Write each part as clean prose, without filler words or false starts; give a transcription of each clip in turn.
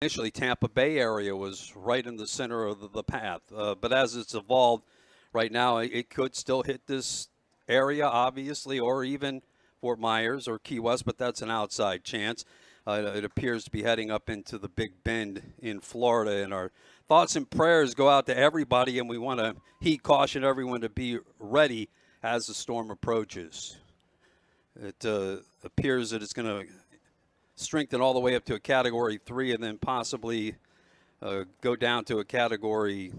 Initially, Tampa Bay area was right in the center of the path, but as it's evolved, right now it could still hit this area, obviously, or even Fort Myers or Key West, but that's an outside chance. It appears to be heading up into the Big Bend in Florida, and our thoughts and prayers go out to everybody, and we want to heed caution everyone to be ready as the storm approaches. It appears that it's going to strengthen all the way up to a Category 3 and then possibly go down to a Category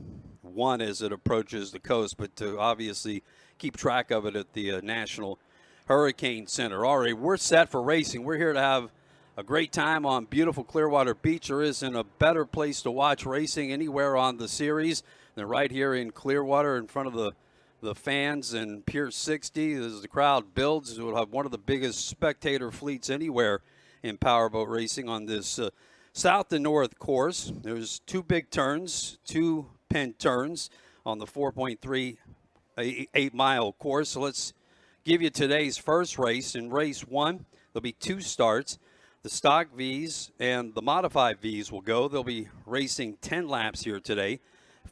1 as it approaches the coast, but to obviously keep track of it at the National Hurricane Center. All right, we're set for racing. We're here to have a great time on beautiful Clearwater Beach. There isn't a better place to watch racing anywhere on the series than right here in Clearwater in front of the fans and Pier 60. As the crowd builds, we'll have one of the biggest spectator fleets anywhere in powerboat racing on this south to north course. There's two big turns, two pin turns on the 4.38 mile course. So let's give you today's first race. In race one, there'll be two starts. The stock V's and the modified V's will go. They'll be racing 10 laps here today,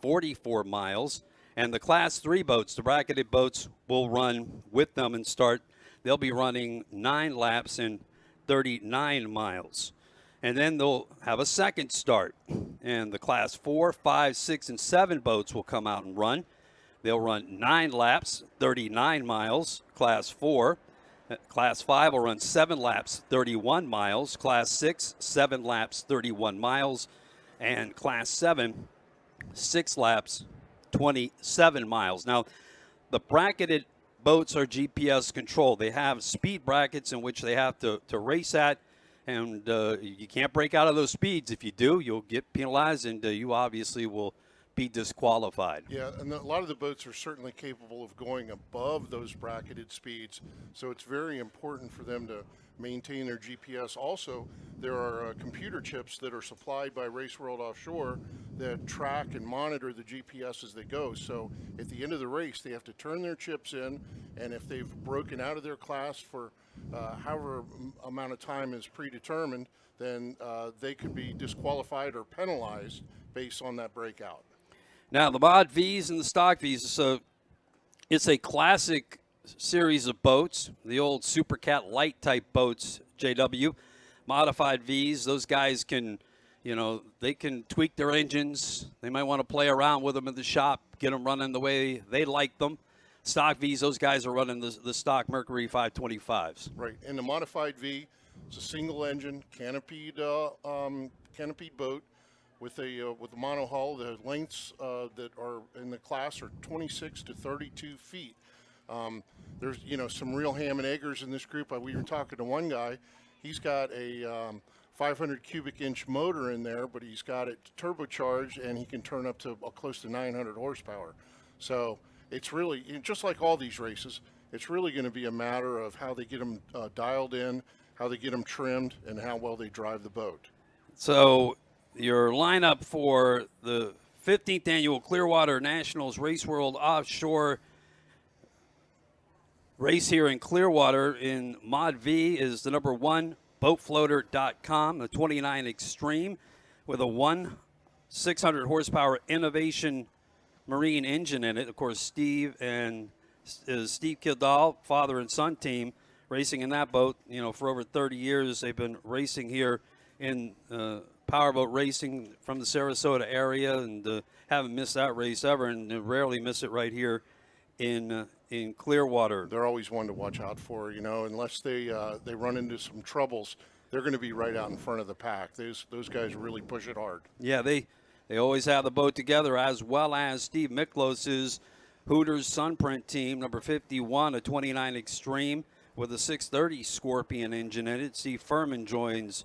44 miles. And the class 3 boats, the bracketed boats, will run with them and start. They'll be running 9 laps in 39 miles. And then they'll have a second start. And the class 4, 5, 6, and 7 boats will come out and run. They'll run 9 laps, 39 miles, class 4. Class 5 will run 7 laps, 31 miles. Class 6, 7 laps, 31 miles. And class 7, 6 laps, 27 miles. Now, the bracketed boats are GPS controlled. They have speed brackets in which they have to race at, and you can't break out of those speeds. If you do, you'll get penalized, and you obviously will be disqualified. Yeah, and a lot of the boats are certainly capable of going above those bracketed speeds, so it's very important for them to maintain their GPS. Also, there are computer chips that are supplied by Race World Offshore that track and monitor the GPS as they go. So at the end of the race, they have to turn their chips in, and if they've broken out of their class for however amount of time is predetermined, then they could be disqualified or penalized based on that breakout. Now, the mod V's and the stock V's, it's a classic series of boats, the old Super Cat Light type boats, JW. Modified V's, those guys can, they can tweak their engines. They might want to play around with them in the shop, get them running the way they like them. Stock V's, those guys are running the stock Mercury 525s. Right, and the Modified V is a single engine, canopied boat with a monohull. The lengths that are in the class are 26 to 32 feet. There's some real ham and eggers in this group. We were talking to one guy. He's got a 500 cubic inch motor in there, but he's got it turbocharged, and he can turn up to close to 900 horsepower. So it's really, just like all these races, it's really going to be a matter of how they get them dialed in, how they get them trimmed, and how well they drive the boat. So your lineup for the 15th annual Clearwater Nationals Race World Offshore race here in Clearwater in Mod V is the number 1 boatfloater.com, the 29 Extreme with a 600 horsepower Innovation Marine engine in it. Of course, Steve Kildall, father and son team, racing in that boat. For over 30 years, they've been racing here in powerboat racing from the Sarasota area, and haven't missed that race ever, and rarely miss it right here in Clearwater. They're always one to watch out for, unless they run into some troubles, they're going to be right out in front of the pack. Those guys really push it hard. Yeah, they always have the boat together, as well as Steve Miklos's Hooters Sunprint team, number 51, a 29 Extreme with a 630 Scorpion engine in it. Steve Furman joins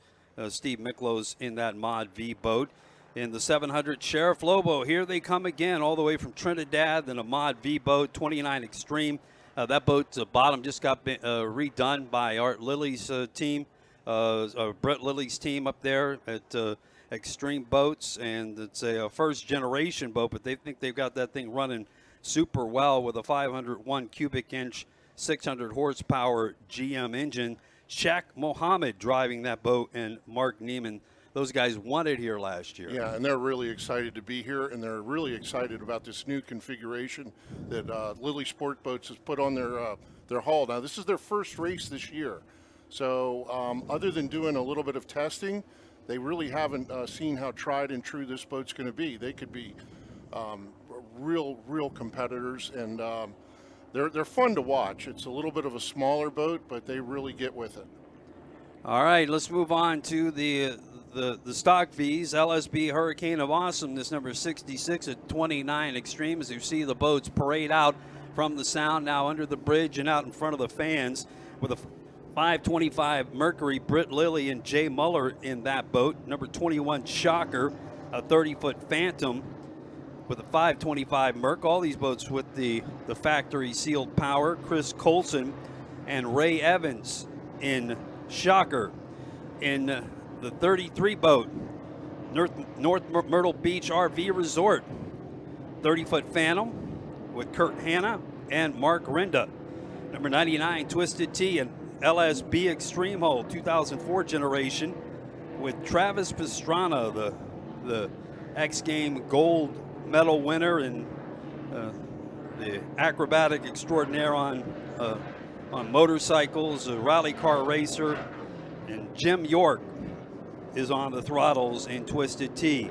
Steve Miklos in that Mod V boat. In the 700 Sheriff Lobo, here they come again, all the way from Trinidad, then a Mod V boat, 29 Extreme. That boat's bottom just got redone by Art Lilly's team, Brett Lilly's team up there at Extreme Boats, and it's a first-generation boat, but they think they've got that thing running super well with a 501 cubic inch, 600 horsepower GM engine. Shaq Mohammed driving that boat, and Mark Neiman those guys won it here last year. Yeah, and they're really excited to be here, and they're really excited about this new configuration that Lily Sport Boats has put on their hull. Now, this is their first race this year, so other than doing a little bit of testing, they really haven't seen how tried and true this boat's going to be. They could be real competitors, and they're fun to watch. It's a little bit of a smaller boat, but they really get with it. All right, let's move on to the stock V's. LSB Hurricane of Awesomeness, number 66 at 29 Extreme. As you see the boats parade out from the sound, now under the bridge and out in front of the fans with a 525 Mercury, Britt Lilly and Jay Muller in that boat. Number 21 Shocker, a 30-foot Phantom with a 525 Merc. All these boats with the factory sealed power. Chris Colson and Ray Evans in Shocker. In the 33 boat, North Myrtle Beach RV Resort, 30-foot Phantom with Kurt Hanna and Mark Rinda. Number 99 Twisted T and LSB Extreme Hull 2004 generation with Travis Pastrana, the X Game gold medal winner and the acrobatic extraordinaire on motorcycles, a rally car racer, and Jim York is on the throttles in Twisted T.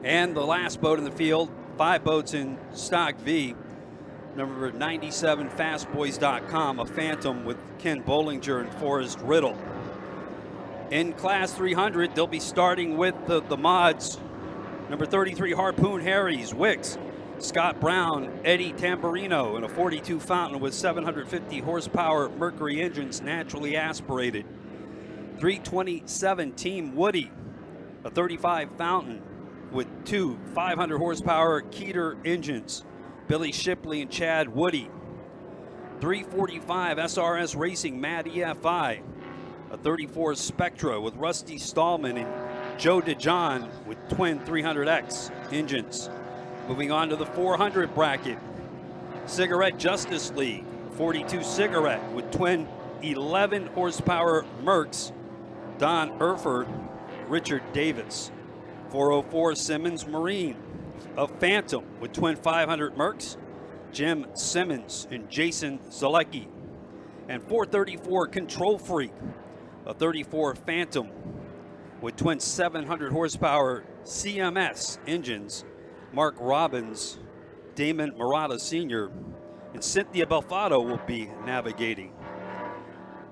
And the last boat in the field, 5 boats in Stock V, number 97 Fastboys.com, a Phantom with Ken Bollinger and Forrest Riddle. In Class 300, they'll be starting with the mods. Number 33 Harpoon Harry's, Wicks, Scott Brown, Eddie Tamburino, and a 42 Fountain with 750 horsepower Mercury engines naturally aspirated. 327 Team Woody, a 35 Fountain with 2 500 horsepower Keeter engines. Billy Shipley and Chad Woody. 345 SRS Racing Mad EFI, a 34 Spectra with Rusty Stallman and Joe DeJohn with twin 300X engines. Moving on to the 400 bracket, Cigarette Justice League, 42 Cigarette with twin 11 horsepower Mercs, Don Erford, Richard Davis. 404 Simmons Marine, a Phantom with twin 500 Mercs, Jim Simmons and Jason Zalecki. And 434 ControlFreak, a 34 Phantom with twin 700 horsepower CMS engines, Mark Robbins, Damon Murata Sr., and Cynthia Belfato will be navigating.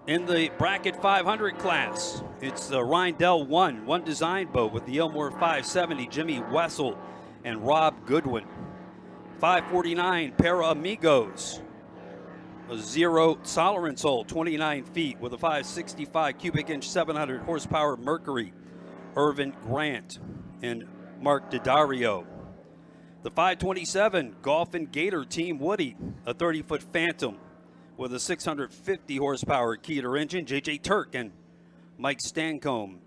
In the bracket 500 class, it's the Rindell 1 design boat with the Ilmore 570, Jimmy Wessel and Rob Goodwin. 549 Para Amigos, a 0 tolerance hole, 29 feet with a 565 cubic inch, 700 horsepower Mercury, Irvin Grant and Mark Daddario. The 527 Golf and Gator Team Woody, a 30-foot Phantom with a 650 horsepower Keeter engine. JJ Turk and Mike Stancombe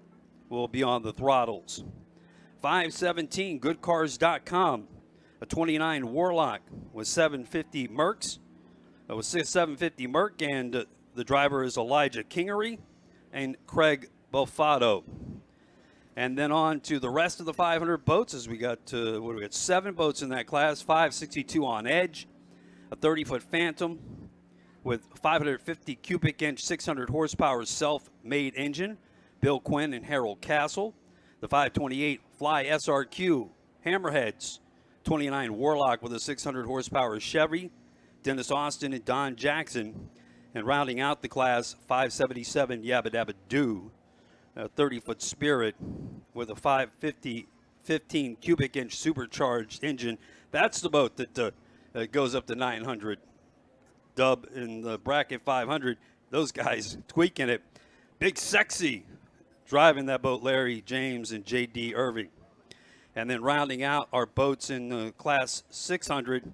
will be on the throttles. 517 GoodCars.com, a 29 Warlock with 750 Mercs, with 750 Merc, and the driver is Elijah Kingery and Craig Belfato. And then on to the rest of the 500 boats, as we got 7 boats in that class. 562 Onedge, a 30-foot Phantom with 550 cubic inch, 600 horsepower self-made engine, Bill Quinn and Harold Castle. The 528 Fly SRQ Hammerheads, 29 Warlock with a 600 horsepower Chevy, Dennis Austin and Don Jackson. And rounding out the class, 577 Yabbadabbadoo, a 30-foot Spirit with a 550 15 cubic inch supercharged engine. That's the boat that goes up to 900. Dub in the bracket 500. Those guys tweaking it. Big Sexy driving that boat, Larry James and J.D. Irving. And then rounding out our boats in class 600,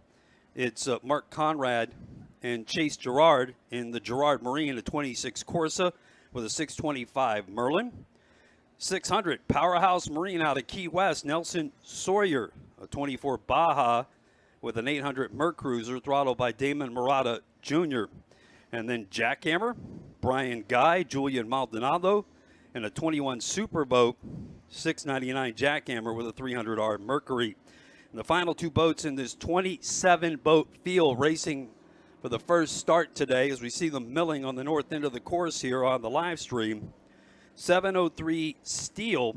it's Mark Conrad and Chase Gerard in the Gerard Marine, a 26 Corsa with a 625 Merlin. 600 Powerhouse Marine out of Key West, Nelson Sawyer, a 24 Baja with an 800 Merc Cruiser throttled by Damon Murata Jr. And then Jackhammer, Brian Guy, Julian Maldonado, and a 21 Superboat 699 Jackhammer with a 300R Mercury. And the final two boats in this 27-boat field racing for the first start today, as we see them milling on the north end of the course here on the live stream. 703 Steel,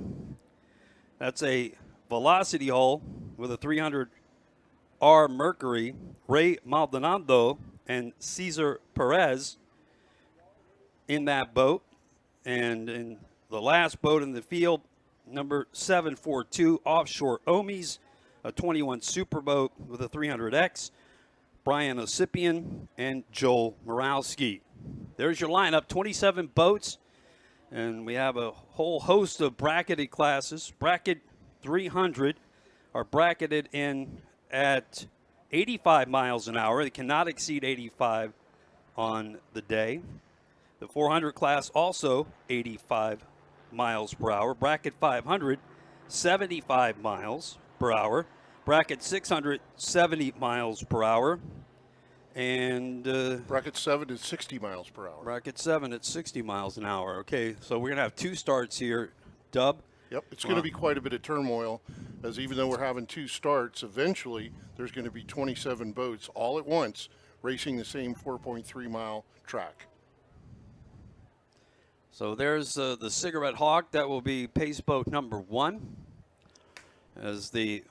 that's a velocity hull with a 300R Mercury. Ray Maldonado and Cesar Perez in that boat. And in the last boat in the field, number 742 Offshore Ohmies, a 21 Superboat with a 300X. Brian Osipian and Joel Morowski. There's your lineup, 27 boats, and we have a whole host of bracketed classes. Bracket 300 are bracketed in at 85 miles an hour. They cannot exceed 85 on the day. The 400 class also 85 miles per hour. Bracket 500, 75 miles per hour. Bracket 600, 70 miles per hour. And bracket 7 is 60 miles per hour. Bracket 7 at 60 miles an hour. Okay, so we're going to have two starts here, Dub. Yep, it's going to be quite a bit of turmoil, as even though we're having two starts, eventually there's going to be 27 boats all at once racing the same 4.3-mile track. So there's the Cigarette Hawk. That will be pace boat number 1, as the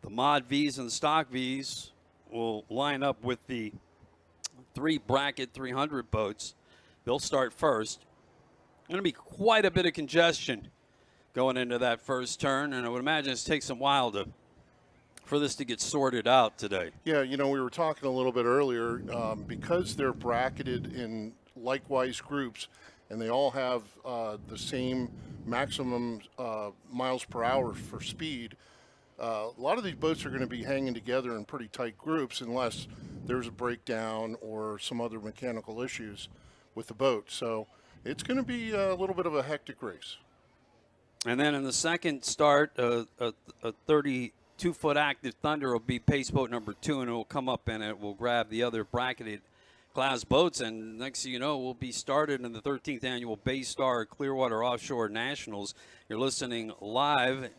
Mod V's and the Stock V's will line up with the 3 bracket 300 boats. They'll start first. Going to be quite a bit of congestion going into that first turn, and I would imagine it takes a while for this to get sorted out today. Yeah, you know, we were talking a little bit earlier, because they're bracketed in likewise groups, and they all have the same maximum miles per hour for speed. A lot of these boats are going to be hanging together in pretty tight groups unless there's a breakdown or some other mechanical issues with the boat. So it's going to be a little bit of a hectic race. And then in the second start, a 32-foot Active Thunder will be pace boat number 2, and it will come up and it will grab the other bracketed class boats. And next thing you know, we'll be started in the 13th annual Baystar Clearwater Offshore Nationals. You're listening live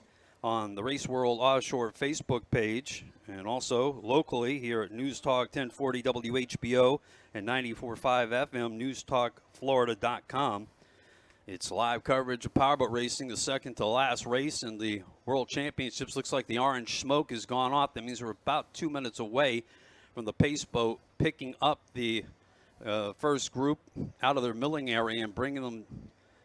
on the Race World Offshore Facebook page, and also locally here at News Talk 1040 WHBO and 94.5 FM, newstalkflorida.com. It's live coverage of powerboat racing, the second to last race in the World Championships. Looks like the orange smoke has gone off. That means we're about 2 minutes away from the pace boat picking up the first group out of their milling area and bringing them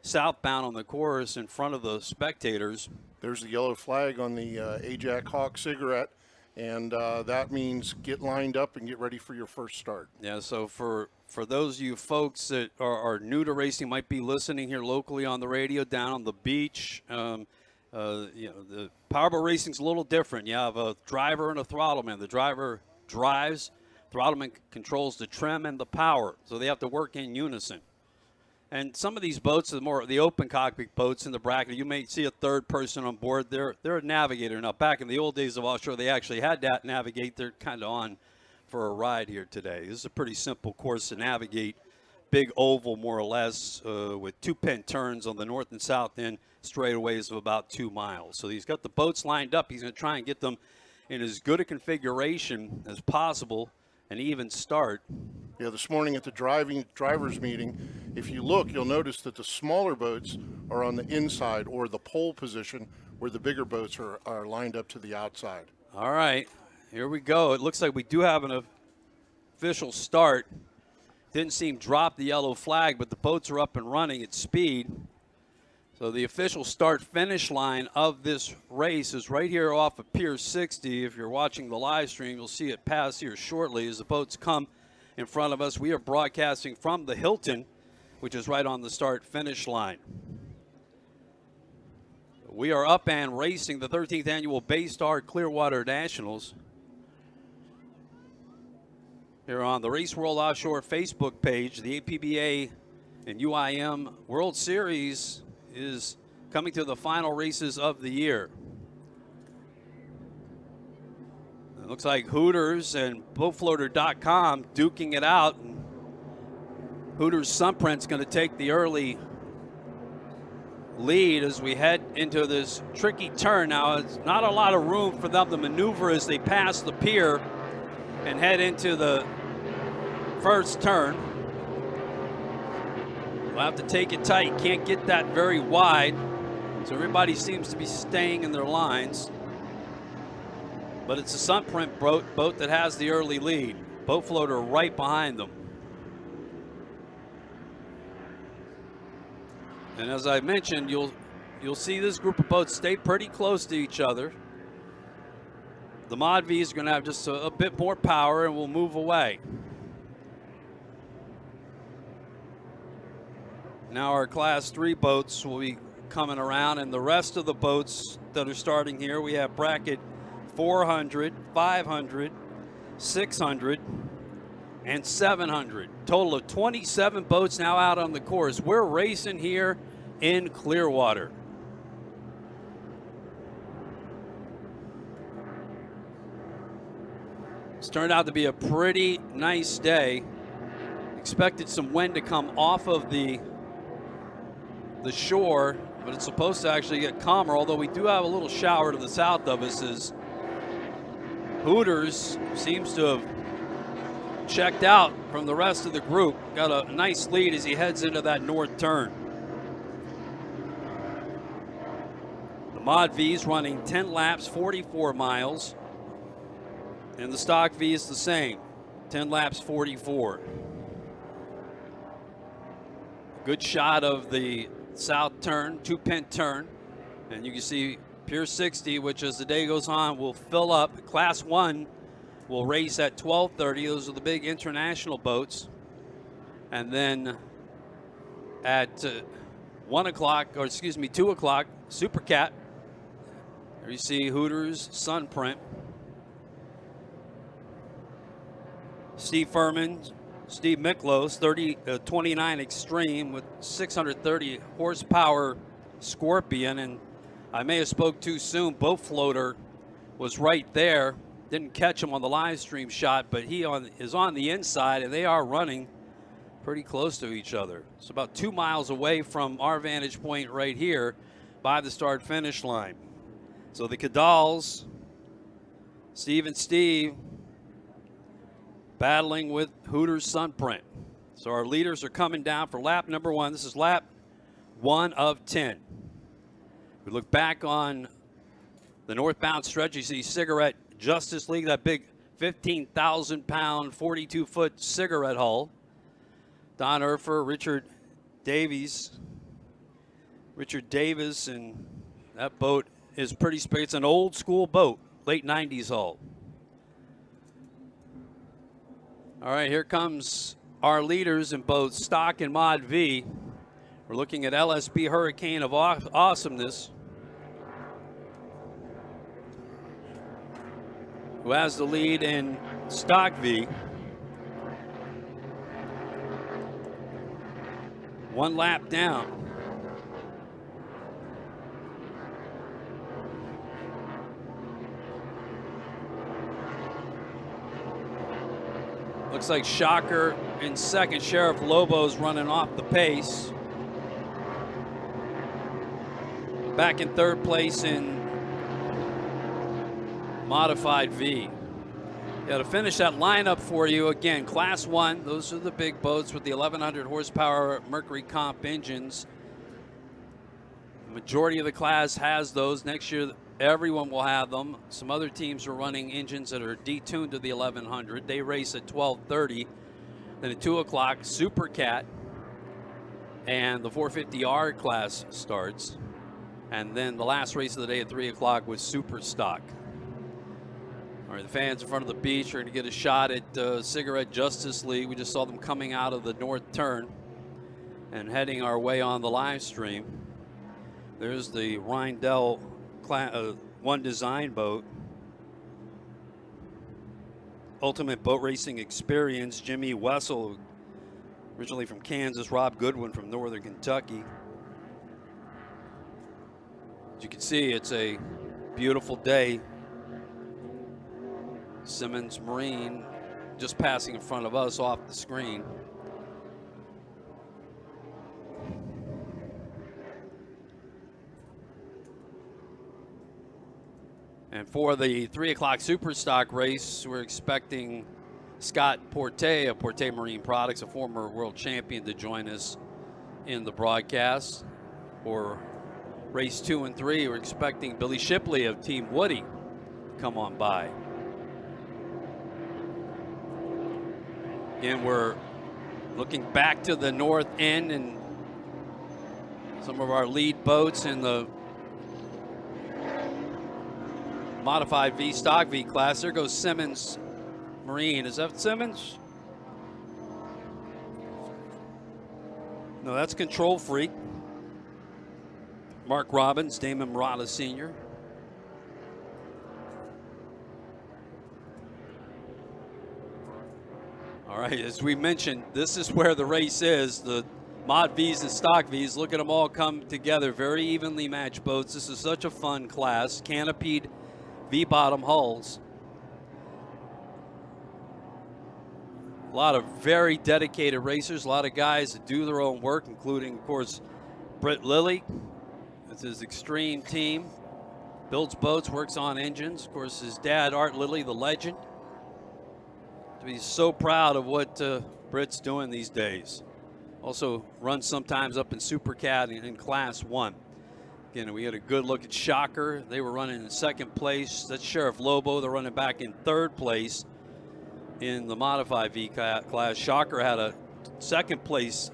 southbound on the course in front of the spectators. There's the yellow flag on the Ajax Hawk cigarette, and that means get lined up and get ready for your first start. Yeah, so for those of you folks that are new to racing, might be listening here locally on the radio down on the beach, you know, the powerboat racing's a little different. You have a driver and a throttleman. The driver drives, throttleman controls the trim and the power, so they have to work in unison. And some of these boats, the open cockpit boats in the bracket, you may see a third person on board. They're a navigator. Now, back in the old days of offshore, they actually had to navigate. They're kind of on for a ride here today. This is a pretty simple course to navigate. Big oval, more or less, with 2-pin turns on the north and south end, straightaways of about 2 miles. So he's got the boats lined up. He's going to try and get them in as good a configuration as possible, an even start. Yeah, this morning at the drivers meeting, if you look, you'll notice that the smaller boats are on the inside or the pole position, where the bigger boats are lined up to the outside. All right, here we go. It looks like we do have an official start. Didn't seem drop the yellow flag, but the boats are up and running at speed. So the official start-finish line of this race is right here off of Pier 60. If you're watching the live stream, you'll see it pass here shortly as the boats come in front of us. We are broadcasting from the Hilton, which is right on the start-finish line. We are up and racing the 13th annual Baystar Clearwater Nationals here on the Race World Offshore Facebook page. The APBA and UIM World Series is coming to the final races of the year. It looks like Hooters and BoatFloater.com duking it out. And Hooters Sunprint's going to take the early lead as we head into this tricky turn. Now, it's not a lot of room for them to maneuver as they pass the pier and head into the first turn. We'll have to take it tight. Can't get that very wide. So everybody seems to be staying in their lines. But it's a Sunprint boat that has the early lead. Boat floater right behind them. And as I mentioned, you'll see this group of boats stay pretty close to each other. The Mod V is going to have just a bit more power and will move away. Now our Class 3 boats will be coming around, and the rest of the boats that are starting here, we have bracket 400, 500, 600, and 700. Total of 27 boats now out on the course. We're racing here in Clearwater. It's turned out to be a pretty nice day. Expected some wind to come off of the shore, but it's supposed to actually get calmer, although we do have a little shower to the south of us as Hooters seems to have checked out from the rest of the group. Got a nice lead as he heads into that north turn. The Mod V is running 10 laps, 44 miles. And the stock V is the same, 10 laps, 44. Good shot of the south turn, 2-pin turn. And you can see Pier 60, which as the day goes on will fill up. Class 1 will race at 12:30. Those are the big international boats. And then at 1 o'clock, or excuse me, 2 o'clock, Super Cat. There you see Hooters, Sunprint. Steve Furman, Steve Miklos, 29 Extreme with 630 horsepower Scorpion. And I may have spoke too soon. Boat floater was right there. Didn't catch him on the live stream shot, but he is on the inside, and they are running pretty close to each other. It's about 2 miles away from our vantage point right here by the start-finish line. So the Cadals, Steve and Steve, battling with Hooters Sunprint. So our leaders are coming down for lap number 1. This is lap 1 of 10. We look back on the northbound stretch. You see Cigarette Justice League, that big 15,000-pound, 42-foot cigarette hull. Don Erfer, Richard Davies, and that boat is pretty big. It's an old school boat, late 90s hull. All right, here comes our leaders in both stock and Mod V. We're looking at LSB Hurricane of Awesomeness, who has the lead in stock V. 1 lap down. Looks like Shocker in second. Sheriff Lobo's running off the pace. Back in third place in Modified V. Yeah, to finish that lineup for you, again, Class 1, those are the big boats with the 1,100 horsepower Mercury Comp engines. The majority of the class has those. Next year, everyone will have them. Some other teams are running engines that are detuned to the 1,100. They race at 12:30. Then at 2 o'clock, Super Cat and the 450R class starts. And then the last race of the day at 3 o'clock was Super Stock. All right, the fans in front of the beach are going to get a shot at Cigarette Justice League. We just saw them coming out of the north turn and heading our way on the live stream. There's the Rindell One Design boat. Ultimate Boat Racing Experience, Jimmy Wessel, originally from Kansas, Rob Goodwin from Northern Kentucky. As you can see, it's a beautiful day. Simmons Marine just passing in front of us off the screen. And for the 3 o'clock Superstock race, we're expecting Scott Porte of Porte Marine Products, a former world champion, to join us in the broadcast. For race 2 and 3, we're expecting Billy Shipley of Team Woody to come on by. Again, we're looking back to the north end and some of our lead boats in the modified V stock V class. There goes Simmons Marine. Is that Simmons? No, that's ControlFreak. Mark Robbins, Damon Murata Sr. All right, as we mentioned, this is where the race is. The Mod V's and Stock V's, look at them all come together. Very evenly matched boats. This is such a fun class. Canopied V-bottom hulls. A lot of very dedicated racers, a lot of guys that do their own work, including, of course, Britt Lilly. It's his extreme team. Builds boats, works on engines. Of course, his dad, Art Lilly, the legend. He's so proud of what Britt's doing these days. Also runs sometimes up in Supercat in Class 1. Again, we had a good look at Shocker. They were running in second place. That's Sheriff Lobo. They're running back in third place in the modified V class. Shocker had a second place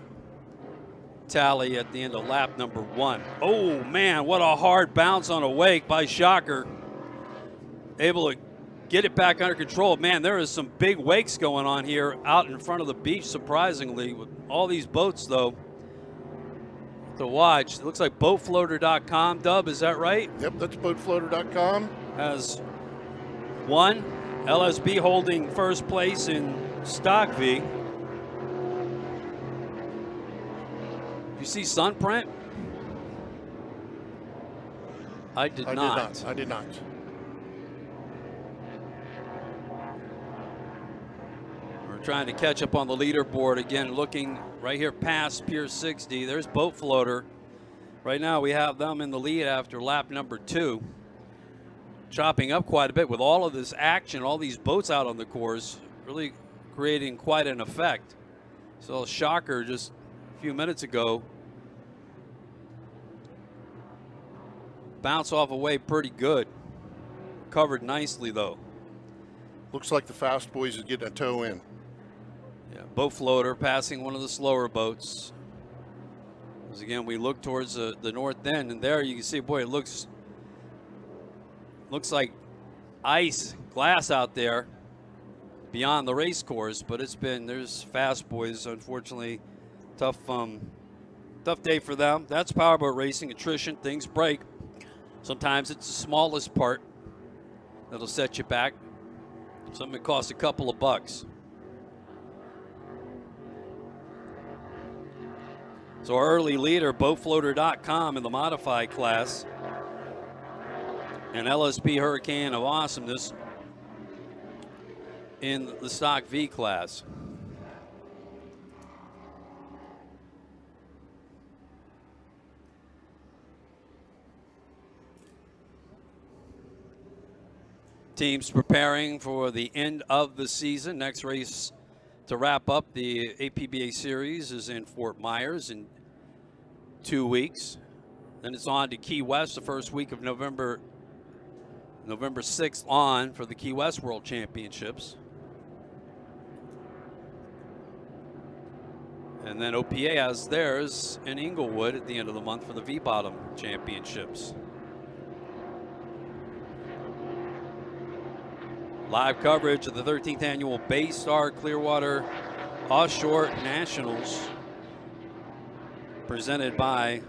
tally at the end of lap number 1. Oh man, what a hard bounce on a wake by Shocker. Able to get it back under control. Man, there is some big wakes going on here out in front of the beach, surprisingly, with all these boats, though, to watch. It looks like boatfloater.com, Dub, is that right? Yep, that's boatfloater.com. Has one. LSB holding first place in Stock V. You see Sunprint? I did not. I did not. Trying to catch up on the leaderboard again, looking right here past Pier 60. There's Boat Floater. Right now we have them in the lead after lap number 2. Chopping up quite a bit with all of this action, all these boats out on the course, really creating quite an effect. So Shocker just a few minutes ago bounced off a wave pretty good. Covered nicely though. Looks like the Fastboys is getting a tow in. Yeah, Boat Floater passing one of the slower boats. As again, we look towards the north end, and there you can see, boy, it looks like ice, glass out there beyond the race course, but there's Fastboys, unfortunately, tough day for them. That's powerboat racing, attrition, things break. Sometimes it's the smallest part that'll set you back. Something that costs a couple of bucks. So our early leader, boatfloater.com in the modified class, and LSP Hurricane of Awesomeness in the Stock V class. Teams preparing for the end of the season. Next race to wrap up the APBA series is in Fort Myers in 2 weeks. Then it's on to Key West the first week of November 6th on for the Key West World Championships. And then OPA has theirs in Inglewood at the end of the month for the V-Bottom Championships. Live coverage of the 13th annual Baystar Clearwater Offshore Nationals, presented by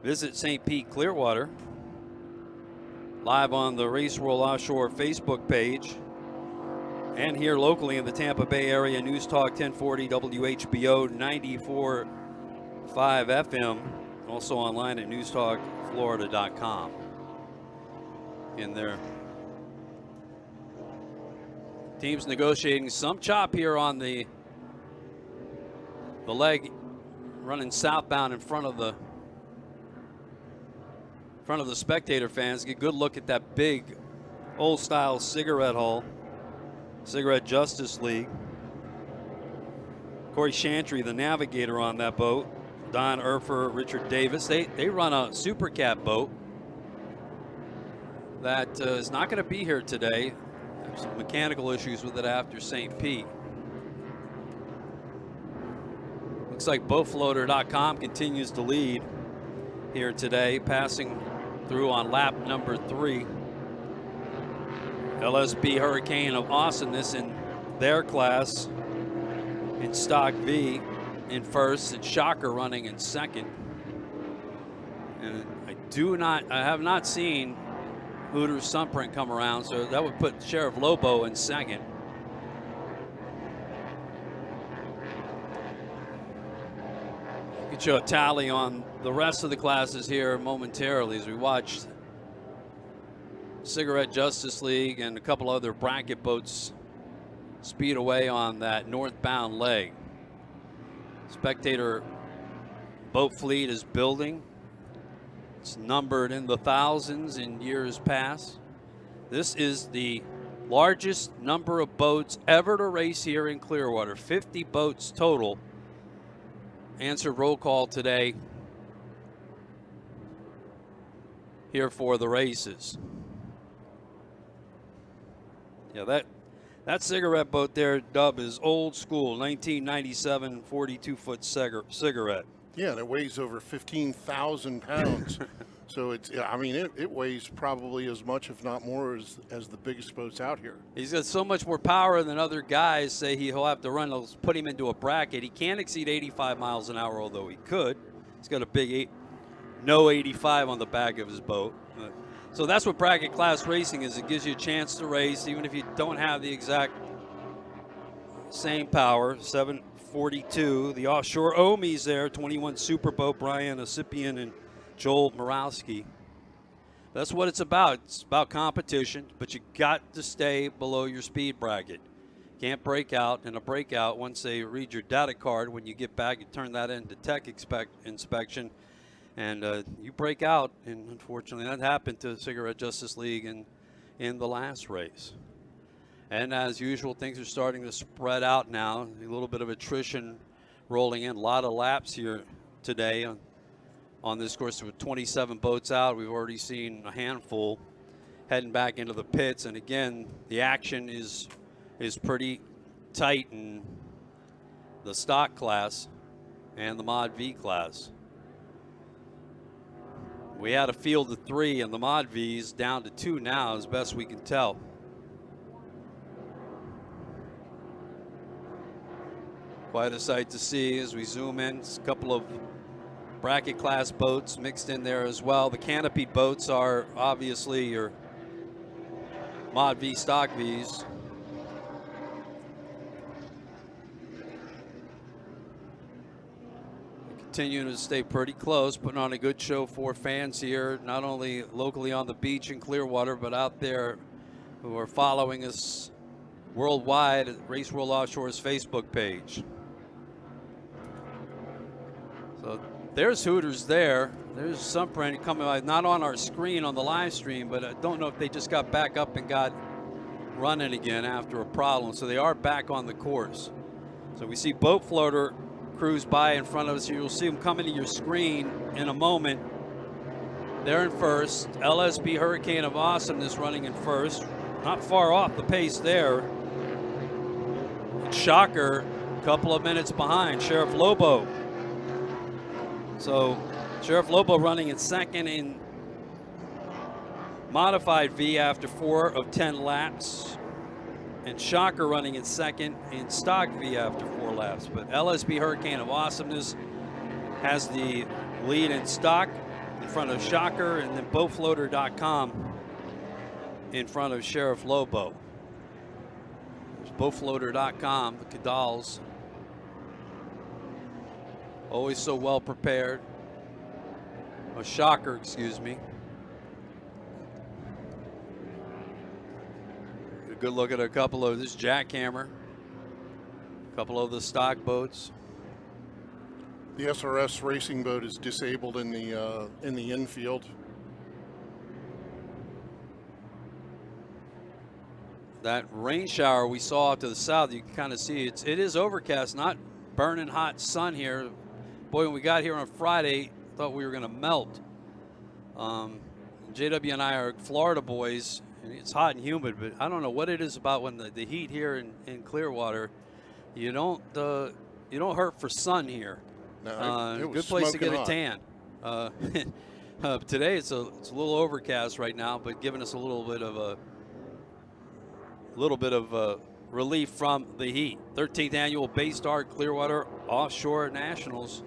Visit St. Pete Clearwater. Live on the Race World Offshore Facebook page, and here locally in the Tampa Bay area, News Talk 1040 WHBO 94.5 FM, also online at newstalkflorida.com. In there. Teams negotiating some chop here on the leg running southbound in front of the front of the spectator fans, get a good look at that big old-style cigarette hull, Cigarette Justice League. Corey Chantry, the navigator on that boat. Don Urfer, Richard Davis. They run a Super Cat boat that is not going to be here today. There's some mechanical issues with it after St. Pete. Looks like BoatFloater.com continues to lead here today, passing through on lap number 3. LSB Hurricane of Awesomeness in their class in Stock V in first, and Shocker running in second. And I have not seen Hooters Sunprint come around, so that would put Sheriff Lobo in second. Get you a tally on the rest of the classes here momentarily as we watch Cigarette Justice League and a couple other bracket boats speed away on that northbound leg. Spectator boat fleet is building. It's numbered in the thousands in years past. This is the largest number of boats ever to race here in Clearwater, 50 boats total. Answered roll call today here for the races. Yeah, that cigarette boat there, Dub, is old school, 1997 42-foot cigarette. Yeah, and it weighs over 15,000 pounds. So it weighs probably as much, if not more, as the biggest boats out here. He's got so much more power than other guys say he'll have to run. They'll put him into a bracket. He can't exceed 85 miles an hour, although he could. He's got a big no 85 on the back of his boat. So that's what bracket class racing is. It gives you a chance to race, even if you don't have the exact same power. 742, the Offshore Ohmies there, 21 Superboat, Brian Osipian and Joel Morawski. That's what it's about. It's about competition, but you got to stay below your speed bracket. Can't break out. And a breakout, once they read your data card, when you get back, you turn that into tech inspection, and you break out. And unfortunately, that happened to Cigarette Justice League in the last race. And as usual, things are starting to spread out now. A little bit of attrition rolling in. A lot of laps here today on this course. With 27 boats out, we've already seen a handful heading back into the pits. And again, the action is pretty tight in the stock class and the Mod V class. We had a field of 3, and the Mod V's down to 2 now, as best we can tell. Quite a sight to see as we zoom in. It's a couple of bracket class boats mixed in there as well. The canopied boats are obviously your Mod V stock V's. Continuing to stay pretty close, putting on a good show for fans here, not only locally on the beach in Clearwater, but out there who are following us worldwide at Race World Offshore's Facebook page. So there's Hooters there. There's Sunprint coming by, not on our screen on the live stream, but I don't know if they just got back up and got running again after a problem. So they are back on the course. So we see Boat Floater cruise by in front of us here. You'll see them coming to your screen in a moment. They're in first. LSB Hurricane of Awesomeness running in first. Not far off the pace there. Shocker, a couple of minutes behind Sheriff Lobo. So Sheriff Lobo running in second in Modified V after 4 of 10 laps. And Shocker running in second in Stock V after 4 laps. But LSB Hurricane of Awesomeness has the lead in stock in front of Shocker, and then BoatFloater.com in front of Sheriff Lobo. There's BoatFloater.com, the Cadals. Always so well prepared. Oh, Shocker, excuse me. Good look at a couple of this Jackhammer, a couple of the stock boats. The SRS Racing boat is disabled in the infield. that rain shower we saw to the south, you can kind of see it is overcast, not burning hot sun here. Boy, when we got here on Friday, thought we were going to melt. JW and I are Florida boys, and it's hot and humid, but I don't know what it is about when the heat here in Clearwater. You don't hurt for sun here. No, it was good place to get smoking a tan. Today it's a little overcast right now, but giving us a little bit of relief from the heat. 13th annual Baystar Clearwater Offshore Nationals.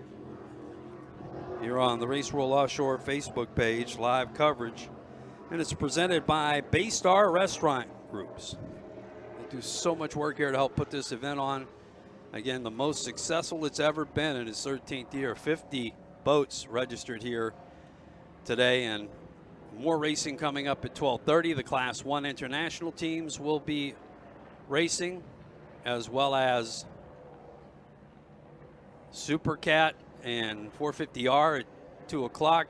Here on the Race World Offshore Facebook page, live coverage, and it's presented by Baystar Restaurant Groups. They do so much work here to help put this event on. Again, the most successful it's ever been in its 13th year. 50 boats registered here today, and more racing coming up at 12:30. The Class 1 international teams will be racing, as well as Super Cat and 450R at 2 o'clock,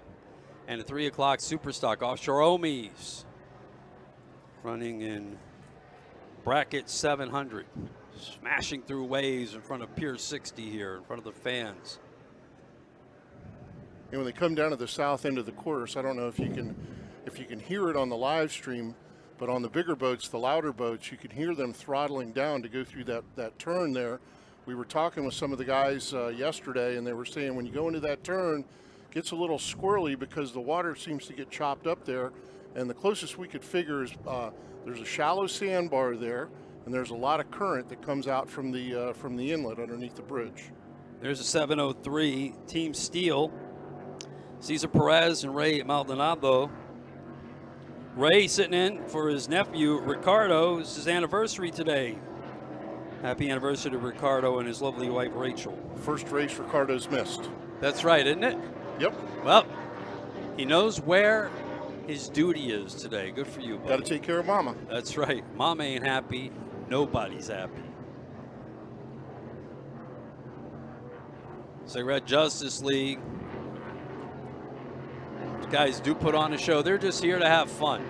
and at 3 o'clock Super Stock Offshore Ohmies running in bracket 700, smashing through waves in front of Pier 60 here, in front of the fans. And when they come down to the south end of the course, I don't know if you can hear it on the live stream, but on the bigger boats, the louder boats, you can hear them throttling down to go through that turn there. We were talking with some of the guys yesterday, and they were saying when you go into that turn, it gets a little squirrely because the water seems to get chopped up there. And the closest we could figure is there's a shallow sandbar there, and there's a lot of current that comes out from the inlet underneath the bridge. There's a 703 Team Steel. Cesar Perez and Ray Maldonado. Ray sitting in for his nephew Ricardo. It's his anniversary today. Happy anniversary to Ricardo and his lovely wife Rachel. First race Ricardo's missed. That's right, isn't it? Yep. Well, he knows where his duty is today. Good for you, buddy. Got to take care of Mama. That's right. Mama ain't happy. Nobody's happy. Cigarette Justice League. These guys do put on a show. They're just here to have fun.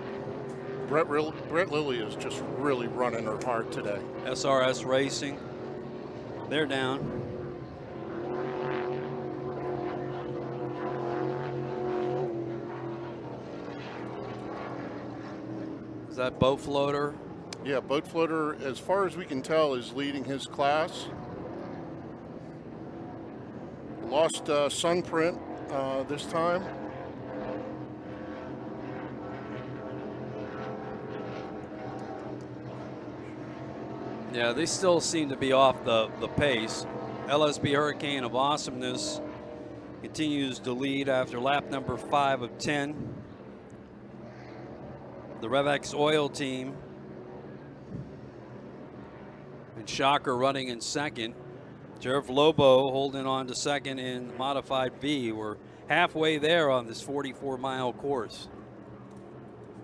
Brett Lilly is just really running her hard today. SRS Racing. They're down. Is that boat floater? Yeah, boat floater, as far as we can tell, is leading his class. Lost Sunprint this time. Yeah, they still seem to be off the pace. LSB Hurricane of Awesomeness continues to lead after lap number 5 of 10. The REV X Oil team and Shocker running in second. Sheriff Lobo holding on to second in Modified V. We're halfway there on this 44-mile course.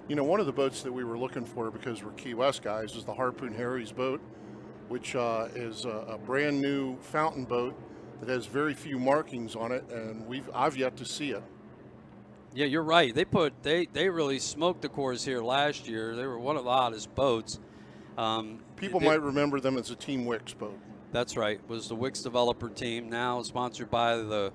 You know, one of the boats that we were looking for, because we're Key West guys, is the Harpoon Harry's boat, which is a brand new fountain boat that has very few markings on it, and I've yet to see it. Yeah, you're right. They really smoked the course here last year. They were one of the hottest boats. People might remember them as a Team Wicks boat. That's right. It was the Wicks developer team, now sponsored by the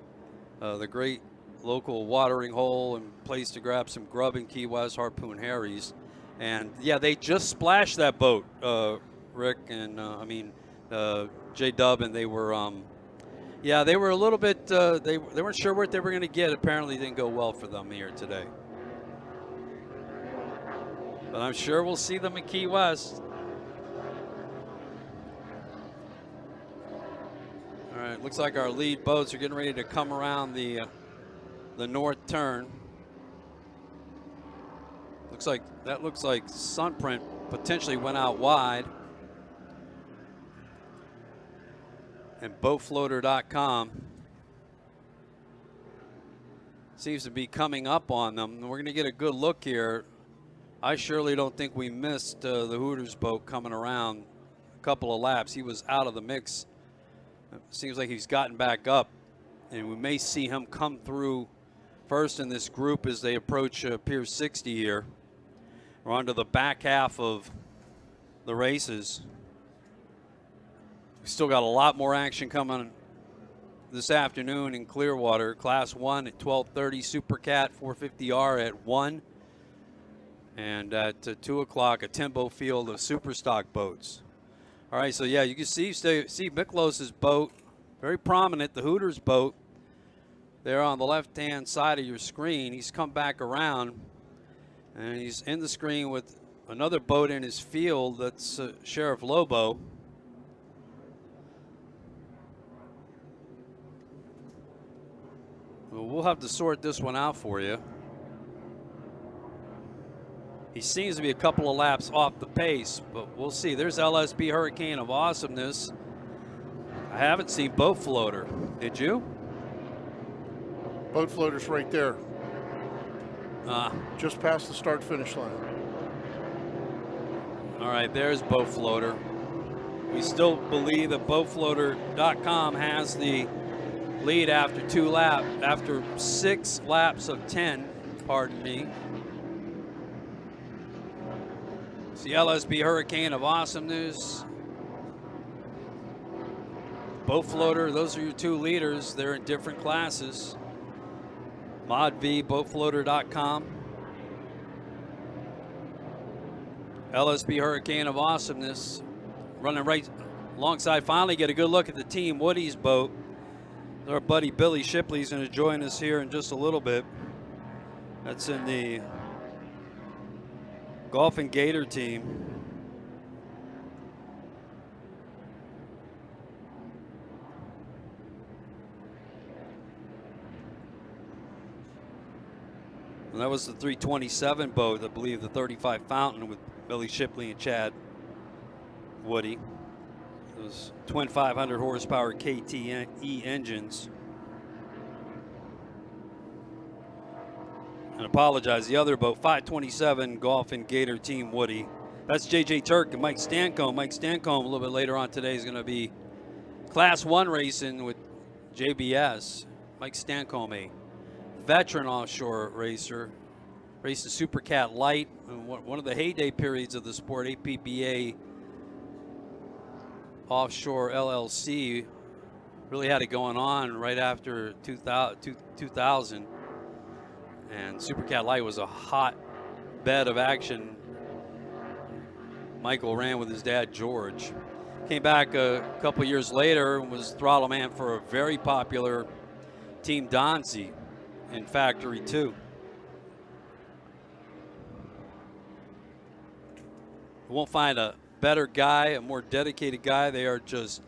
great local watering hole and place to grab some grub in Key West, Harpoon Harry's. And yeah, they just splashed that boat, Rick and J-Dub, and they were they were a little bit they weren't sure what they were going to get. Apparently didn't go well for them here today, but I'm sure we'll see them in Key West. All right, looks like our lead boats are getting ready to come around the north turn. Looks like Sunprint potentially went out wide. And boatfloater.com seems to be coming up on them. We're going to get a good look here. I surely don't think we missed the Hooters boat coming around a couple of laps. He was out of the mix. It seems like he's gotten back up, and we may see him come through first in this group as they approach Pier 60 here. We're on to the back half of the races. We still got a lot more action coming this afternoon in Clearwater. Class 1 at 12:30, Super Cat 450R at 1. And at 2 o'clock, a Timbo field of super stock boats. All right, so yeah, you can see Miklos's boat, very prominent, the Hooters boat, there on the left-hand side of your screen. He's come back around, and he's in the screen with another boat in his field. That's Sheriff Lobo. Well, we'll have to sort this one out for you. He seems to be a couple of laps off the pace, but we'll see. There's LSB Hurricane of Awesomeness. I haven't seen Boat Floater. Did you? Boat Floater's right there. Just past the start-finish line. All right, there's Boat Floater. We still believe that BoatFloater.com has the lead after 6 laps of 10, pardon me. It's the LSB Hurricane of Awesomeness. Boat Floater, those are your 2 leaders. They're in different classes. Mod V, BoatFloater.com. LSB Hurricane of Awesomeness running right alongside. Finally get a good look at the Team Woody's boat. Our buddy Billy Shipley's going to join us here in just a little bit. That's in the Golf and Gator team. And that was the 327 boat, I believe, the 35 Fountain with Billy Shipley and Chad Woody. Those twin 500 horsepower KTE engines. And apologize, the other boat, 527 Golf and Gator Team Woody. That's JJ Turk and Mike Stancombe. Mike Stancombe a little bit later on today is going to be Class 1 racing with JBS. Mike Stancombe, a veteran offshore racer, raced the Super Cat Light, one of the heyday periods of the sport, APBA Offshore LLC. Really had it going on right after 2000. And Super Cat Light was a hot bed of action. Michael ran with his dad, George. Came back a couple years later and was throttle man for a very popular Team Donzi in Factory 2. You won't find a better guy, a more dedicated guy. They are just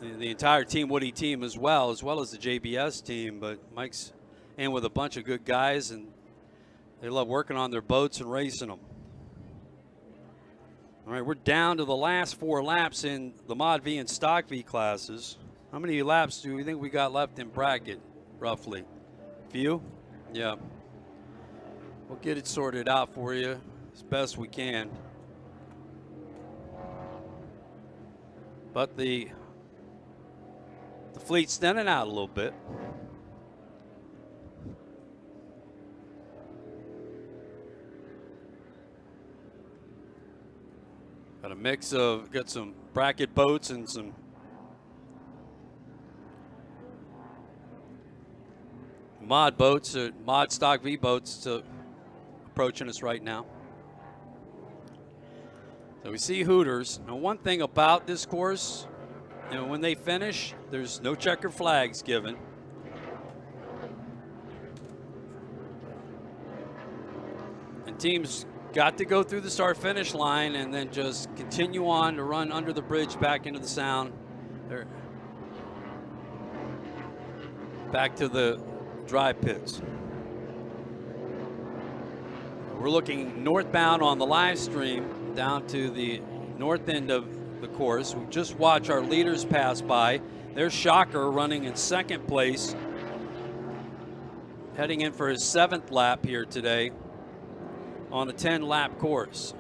the entire Team Woody team as well as the JBS team. But Mike's in with a bunch of good guys, and they love working on their boats and racing them. All right, we're down to the last 4 laps in the Mod V and Stock V classes. How many laps do we think we got left in bracket, roughly? Few? Yeah. We'll get it sorted out for you as best we can. But the fleet's thinning out a little bit. Got a mix of, got some bracket boats and some mod boats, mod stock V boats approaching us right now. So we see Hooters. Now, one thing about this course, you know, when they finish, there's no checker flags given. And teams got to go through the start-finish line and then just continue on to run under the bridge back into the sound. They're back to the dry pits. We're looking northbound on the live stream down to the north end of the course. We just watched our leaders pass by. There's Shocker running in second place, heading in for his 7th lap here today on a 10-lap course.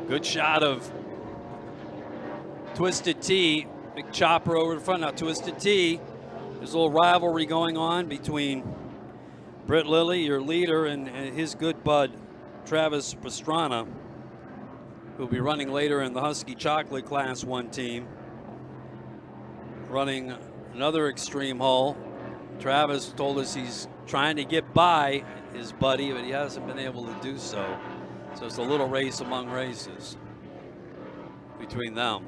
Good shot of Twisted T. Big chopper over the front. Now Twisted T There's a little rivalry going on between Britt Lilly, your leader, and his good bud, Travis Pastrana, who'll be running later in the Husky Chocolate Class 1 team, running another extreme hull. Travis told us he's trying to get by his buddy, but he hasn't been able to do so. So it's a little race among races between them.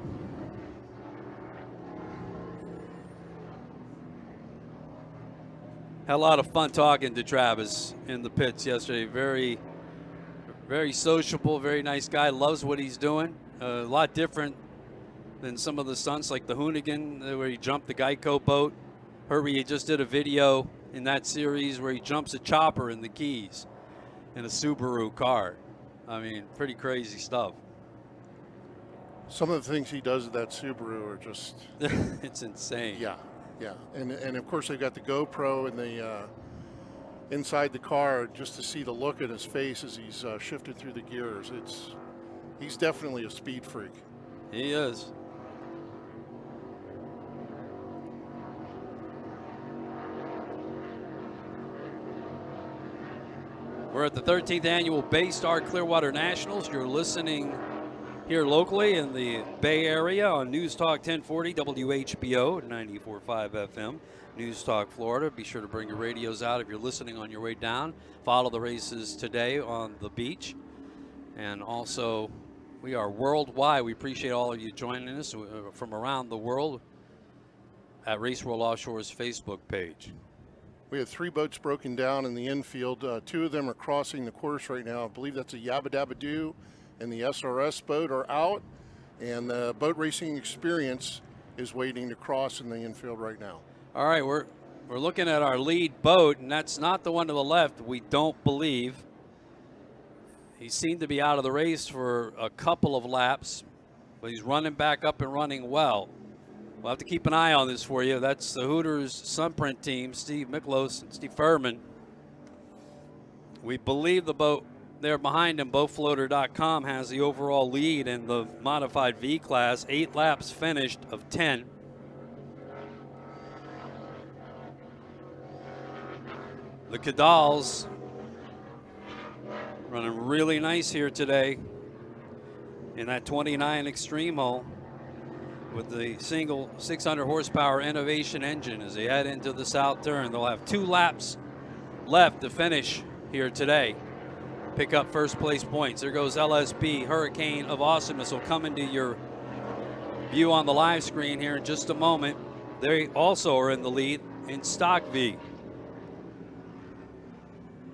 Had a lot of fun talking to Travis in the pits yesterday. Very, very sociable, very nice guy. Loves what he's doing. A lot different than some of the stunts like the Hoonigan where he jumped the Geico boat. Herbie, he just did a video in that series where he jumps a chopper in the Keys in a Subaru car. I mean, pretty crazy stuff. Some of the things he does with that Subaru are just... It's insane. Yeah, yeah. And of course, they've got the GoPro in the inside the car just to see the look in his face as he's shifted through the gears. He's definitely a speed freak. He is. We're at the 13th annual Baystar Clearwater Nationals. You're listening here locally in the Bay Area on News Talk 1040 WHBO 94.5 FM. News Talk Florida. Be sure to bring your radios out if you're listening on your way down. Follow the races today on the beach. And also, we are worldwide. We appreciate all of you joining us from around the world at Race World Offshore's Facebook page. We have 3 boats broken down in the infield. 2 of them are crossing the course right now. I believe that's a Yabbadabbadoo and the SRS boat are out. And the boat racing experience is waiting to cross in the infield right now. All right, we're looking at our lead boat, and that's not the one to the left, we don't believe. He seemed to be out of the race for a couple of laps, but he's running back up and running well. We'll have to keep an eye on this for you. That's the Hooters Sunprint team, Steve Miklos and Steve Furman. We believe the boat there behind him, BoatFloater.com, has the overall lead in the modified V class. 8 laps finished of 10. The Cadals running really nice here today in that 29 Extreme hull with the single 600 horsepower Innovation engine as they head into the south turn. They'll have 2 laps left to finish here today. Pick up first place points. There goes LSB. Hurricane of Awesomeness will come into your view on the live screen here in just a moment. They also are in the lead in Stock V.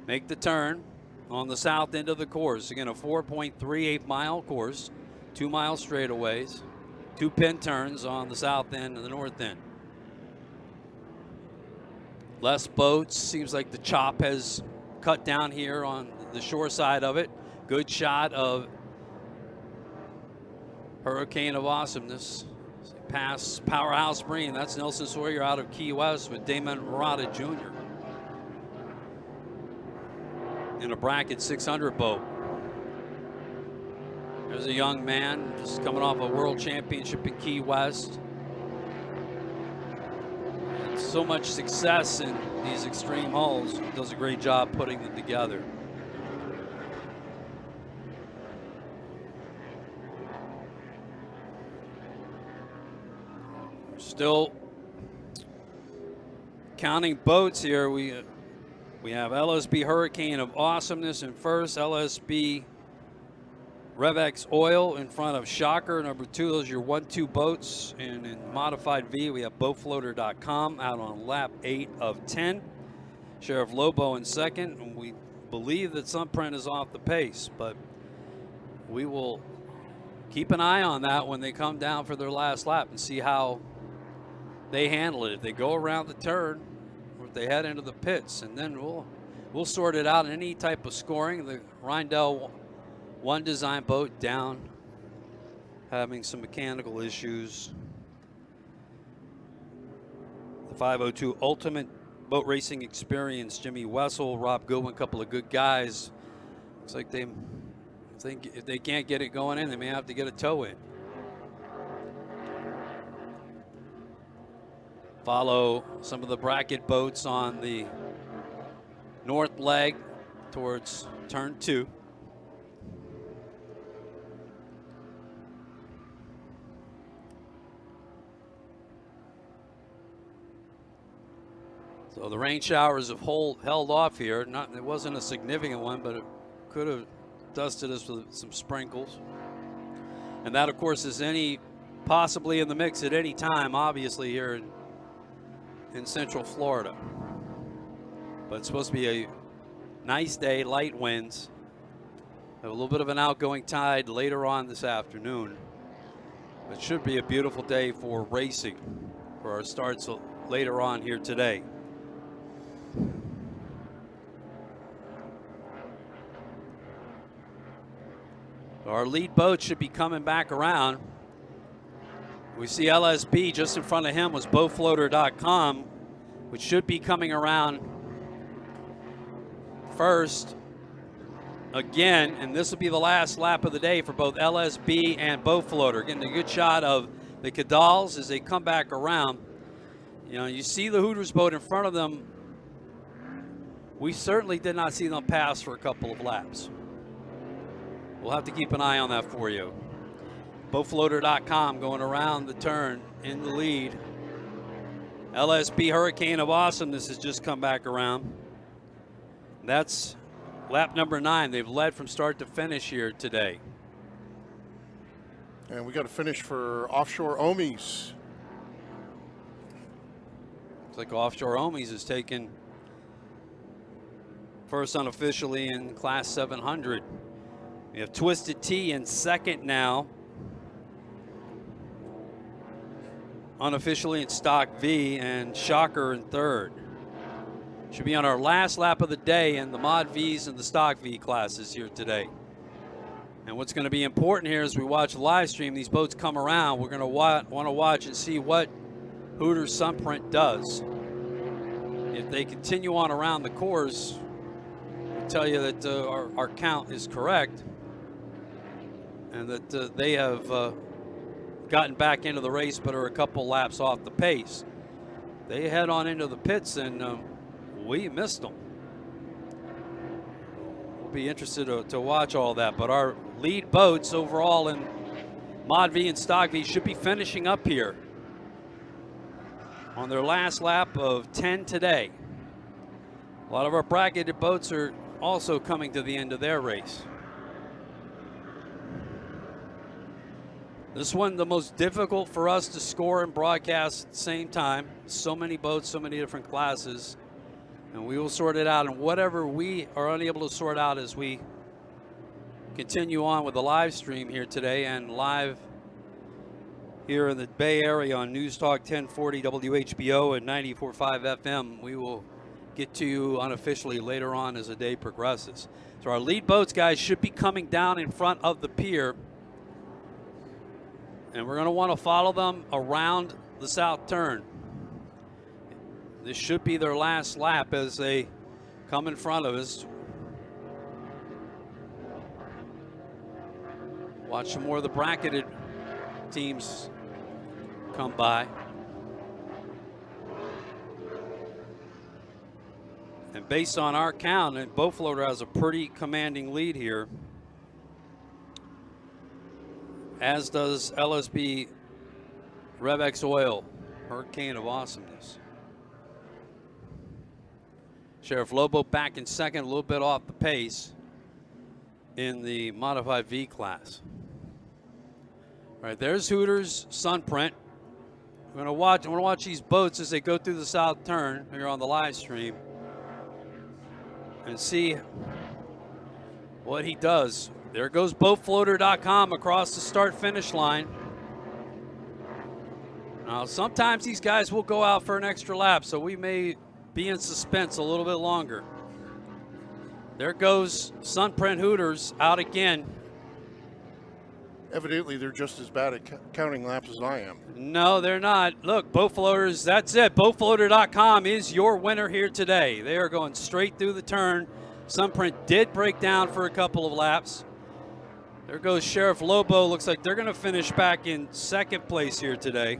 Make the turn on the south end of the course. Again, a 4.38 mile course, 2 mile straightaways, 2 pin turns on the south end and the north end. Less boats. Seems like the chop has cut down here on the shore side of it. Good shot of Hurricane of Awesomeness. Past Powerhouse Marine. That's Nelson Sawyer out of Key West with Damon Murata Jr. in a bracket 600 boat. There's a young man just coming off a world championship in Key West. And so much success in these extreme hulls. Does a great job putting them together. Still counting boats here. We have LSB Hurricane of Awesomeness in first. LSB REV X Oil in front of Shocker, number 2. Those are your 1-2 boats. And in modified V, we have BoatFloater.com out on lap 8 of 10. Sheriff Lobo in second. And we believe that Sunprint is off the pace, but we will keep an eye on that when they come down for their last lap and see how they handle it. If they go around the turn, or if they head into the pits, and then we'll sort it out in any type of scoring. The Rindell 1 design boat down, having some mechanical issues. The 502 Ultimate Boat Racing Experience, Jimmy Wessel, Rob Goodwin, a couple of good guys. Looks like if they can't get it going in, they may have to get a tow in. Follow some of the bracket boats on the north leg towards turn 2. So the rain showers have held off here. It wasn't a significant one, but it could have dusted us with some sprinkles. And that, of course, is possibly in the mix at any time, obviously, here in Central Florida. But it's supposed to be a nice day, light winds. Have a little bit of an outgoing tide later on this afternoon. It should be a beautiful day for racing for our starts later on here today. Our lead boat should be coming back around. We see LSB just in front of him was BoatFloater.com, which should be coming around first again, and this will be the last lap of the day for both LSB and BoatFloater. Getting a good shot of the Cadals as they come back around. You know, you see the Hooters boat in front of them. We certainly did not see them pass for a couple of laps. We'll have to keep an eye on that for you. BoatFloater.com going around the turn in the lead. LSB Hurricane of Awesomeness has just come back around. That's lap number 9. They've led from start to finish here today. And we got a finish for Offshore Ohmies. Looks like Offshore Ohmies is taken first unofficially in Class 700. We have Twisted T in second now. Unofficially in Stock V, and Shocker in third. Should be on our last lap of the day in the Mod Vs and the Stock V classes here today. And what's going to be important here as we watch the live stream, these boats come around, we're going to want to watch and see what Hooters Sunprint does. If they continue on around the course, we'll tell you that our count is correct and that they have gotten back into the race but are a couple laps off the pace. They head on into the pits and we missed them. We'll be interested to watch all that, but our lead boats overall in Mod V and Stock V should be finishing up here on their last lap of 10 today. A lot of our bracketed boats are also coming to the end of their race. This one, the most difficult for us to score and broadcast at the same time. So many boats, so many different classes. And we will sort it out. And whatever we are unable to sort out as we continue on with the live stream here today and live here in the Bay Area on News Talk 1040 WHBO and 94.5 FM, we will get to you unofficially later on as the day progresses. So our lead boats, guys, should be coming down in front of the pier. And we're going to want to follow them around the south turn. This should be their last lap as they come in front of us. Watch some more of the bracketed teams come by. And based on our count, and BoatFloater has a pretty commanding lead here, as does LSB REV X Oil, Hurricane of Awesomeness. Sheriff Lobo back in second, a little bit off the pace in the Modified V class. All right, there's Hooters Sunprint. We're gonna watch these boats as they go through the south turn here on the live stream and see what he does. There goes BoatFloater.com across the start-finish line. Now, sometimes these guys will go out for an extra lap, so we may be in suspense a little bit longer. There goes Sunprint Hooters out again. Evidently, they're just as bad at counting laps as I am. No, they're not. Look, BoatFloaters, that's it. BoatFloater.com is your winner here today. They are going straight through the turn. Sunprint did break down for a couple of laps. There goes Sheriff Lobo. Looks like they're going to finish back in second place here today.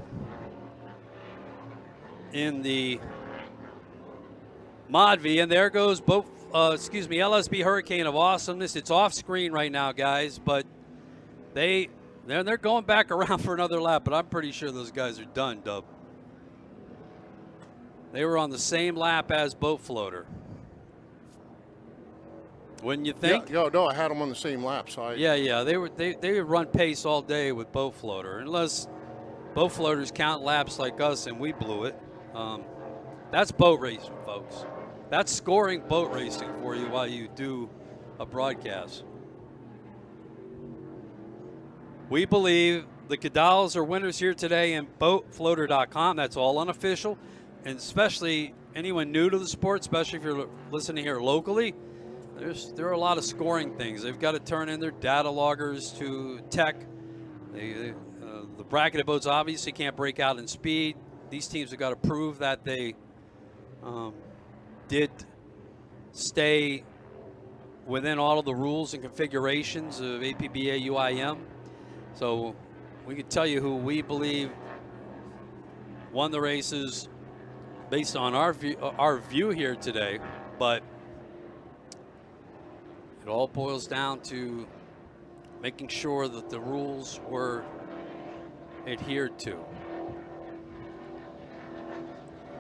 in the Mod V, and there goes LSB Hurricane of Awesomeness. It's off screen right now, guys, but they're going back around for another lap, but I'm pretty sure those guys are done, Dub. They were on the same lap as Boat Floater. Wouldn't you think? Yeah, no, I had them on the same lap. So they would run pace all day with Boat Floater, unless Boat Floaters count laps like us and we blew it. That's boat racing, folks. That's scoring boat racing for you while you do a broadcast. We believe the Cadals are winners here today in boatfloater.com. That's all unofficial. And especially anyone new to the sport, especially if you're listening here locally, there are a lot of scoring things. They've got to turn in their data loggers to tech. The bracketed boats obviously can't break out in speed. These teams have got to prove that they did stay within all of the rules and configurations of APBA UIM. So we can tell you who we believe won the races based on our view here today, but it all boils down to making sure that the rules were adhered to.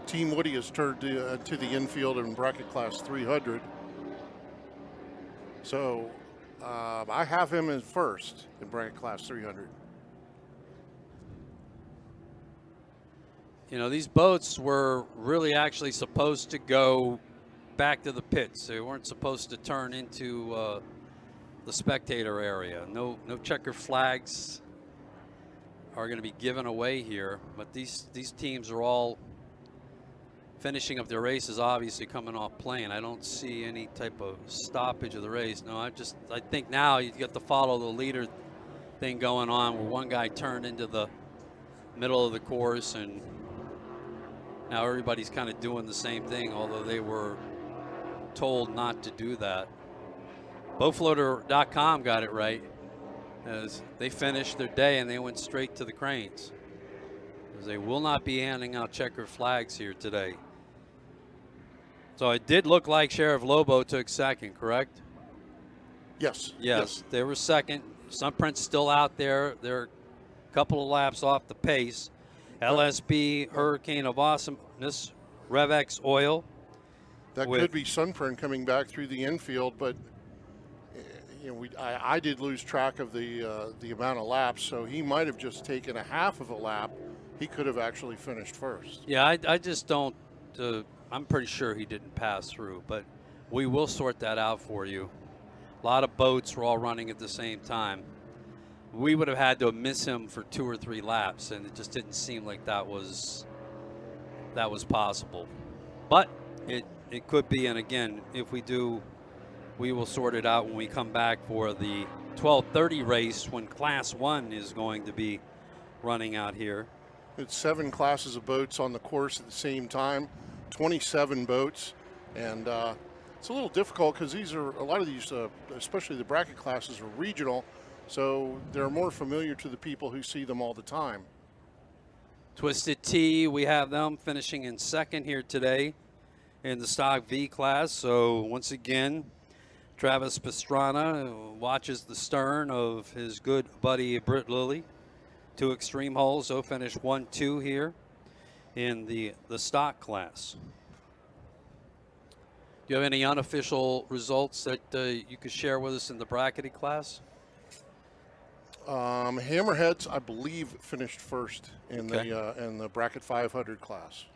Team Woody has turned to the infield in bracket class 300. So I have him in first in bracket class 300. You know, these boats were really actually supposed to go back to the pits. They weren't supposed to turn into the spectator area. No checker flags are going to be given away here, but these teams are all finishing up their races, obviously coming off plane. I don't see any type of stoppage of the race. No, I think now you get to follow the leader thing going on, where one guy turned into the middle of the course, and now everybody's kind of doing the same thing, although they were told not to do that. Boatfloater.com got it right, as they finished their day and they went straight to the cranes, as they will not be handing out checker flags here today. So it did look like Sheriff Lobo took second, correct? Yes. They were second. Sunprint's still out there. They're a couple of laps off the pace. LSB Hurricane of Awesomeness, REV X Oil. That could be Sunprint coming back through the infield, but you know, I did lose track of the amount of laps, so he might have just taken a half of a lap. He could have actually finished first. Yeah, I just don't. I'm pretty sure he didn't pass through, but we will sort that out for you. A lot of boats were all running at the same time. We would have had to miss him for 2 or 3 laps, and it just didn't seem like that was possible. But it could be, and again, if we do, we will sort it out when we come back for the 12:30 race, when Class 1 is going to be running out here. It's 7 classes of boats on the course at the same time, 27 boats, and it's a little difficult because a lot of these, especially the bracket classes, are regional, so they're more familiar to the people who see them all the time. Twisted Vee, we have them finishing in second here today in the Stock V class. So once again, Travis Pastrana watches the stern of his good buddy Britt Lilly. 2 extreme holes, so finished 1-2 here in the stock class. Do you have any unofficial results that you could share with us in the bracketed class? Hammerheads, I believe, finished first in the bracket 500 class.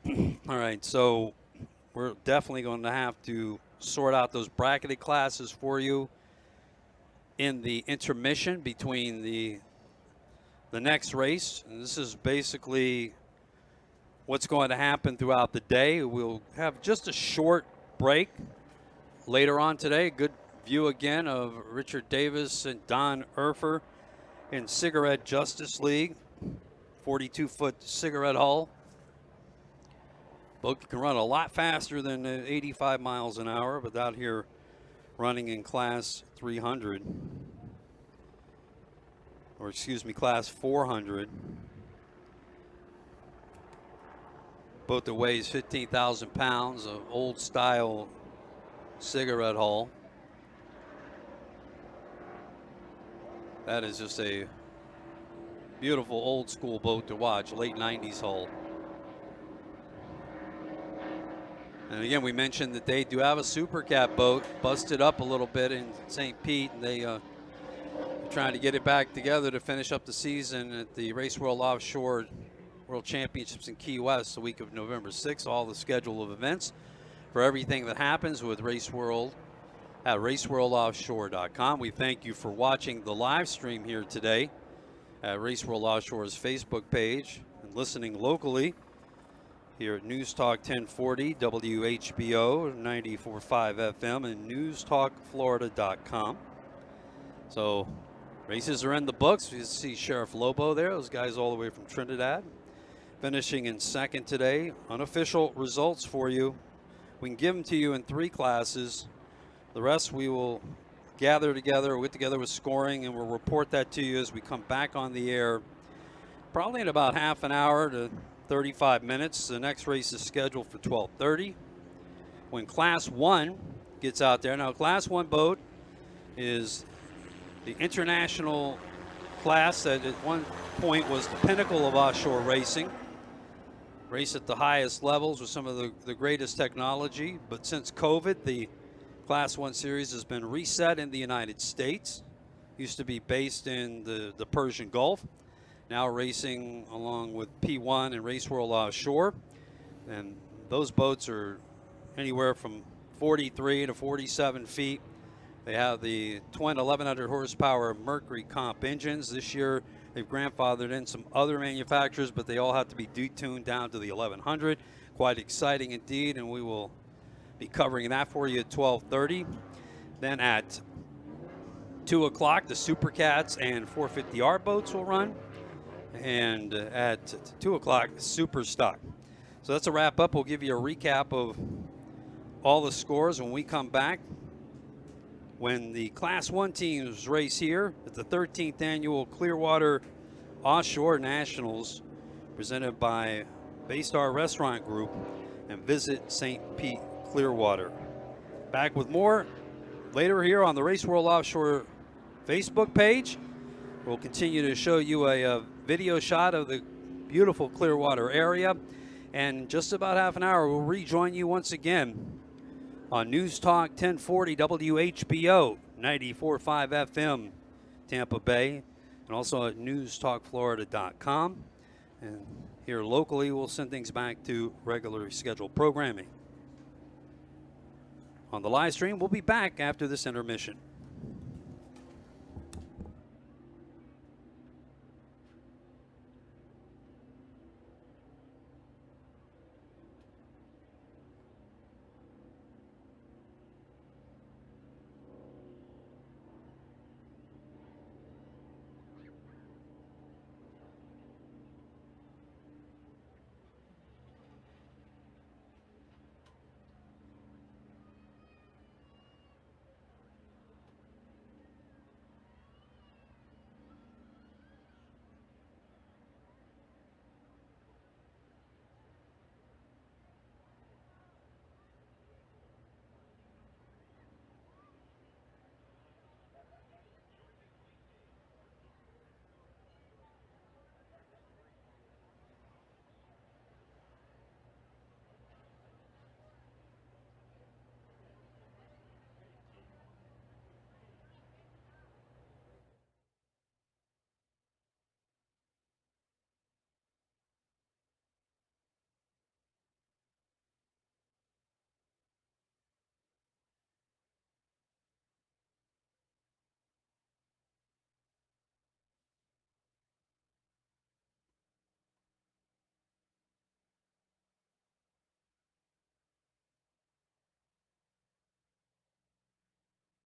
All right, so we're definitely going to have to sort out those bracketed classes for you in the intermission between the next race. And this is basically what's going to happen throughout the day. We'll have just a short break later on today. Good view again of Richard Davis and Don Urfer in Cigarette Justice League. 42-foot cigarette hull. Boat can run a lot faster than 85 miles an hour, but out here running in class 300. Or excuse me, class 400. Boat that weighs 15,000 pounds, an old style cigarette hull. That is just a beautiful old school boat to watch, late 90s hull. And again, we mentioned that they do have a Super Cat boat, busted up a little bit in St. Pete, and they are trying to get it back together to finish up the season at the Race World Offshore World Championships in Key West the week of November 6th. All the schedule of events for everything that happens with Race World at raceworldoffshore.com. We thank you for watching the live stream here today at Race World Offshore's Facebook page and listening locally here at News Talk 1040, WHBO 94.5 FM, and newstalkflorida.com. So races are in the books. You see Sheriff Lobo there, those guys all the way from Trinidad, finishing in second today. Unofficial results for you. We can give them to you in 3 classes. The rest we will gather together, we'll get together with scoring, and we'll report that to you as we come back on the air, probably in about half an hour to 35 minutes. The next race is scheduled for 12:30 when Class 1 gets out there. Now, Class 1 boat is the international class that at one point was the pinnacle of offshore racing. Race at the highest levels with some of the greatest technology. But since COVID, the Class 1 series has been reset in the United States. Used to be based in the Persian Gulf. Now racing along with P1 and Race World Offshore. And those boats are anywhere from 43 to 47 feet. They have the twin 1,100 horsepower Mercury comp engines. This year they've grandfathered in some other manufacturers, but they all have to be detuned down to the 1,100. Quite exciting indeed, and we will be covering that for you at 12:30. Then at 2 o'clock, the Super Cats and 450R boats will run. And at 2 o'clock, Super Stock. So that's a wrap up. We'll give you a recap of all the scores when we come back. When the Class 1 teams race here at the 13th Annual Clearwater Offshore Nationals, presented by Baystar Restaurant Group, and Visit St. Pete Clearwater. Back with more later here on the Race World Offshore Facebook page. We'll continue to show you a video shot of the beautiful Clearwater area. And just about half an hour, we'll rejoin you once again on News Talk 1040 WHBO 94.5 FM Tampa Bay, and also at newstalkflorida.com. And here locally, we'll send things back to regularly scheduled programming. On the live stream, we'll be back after this intermission.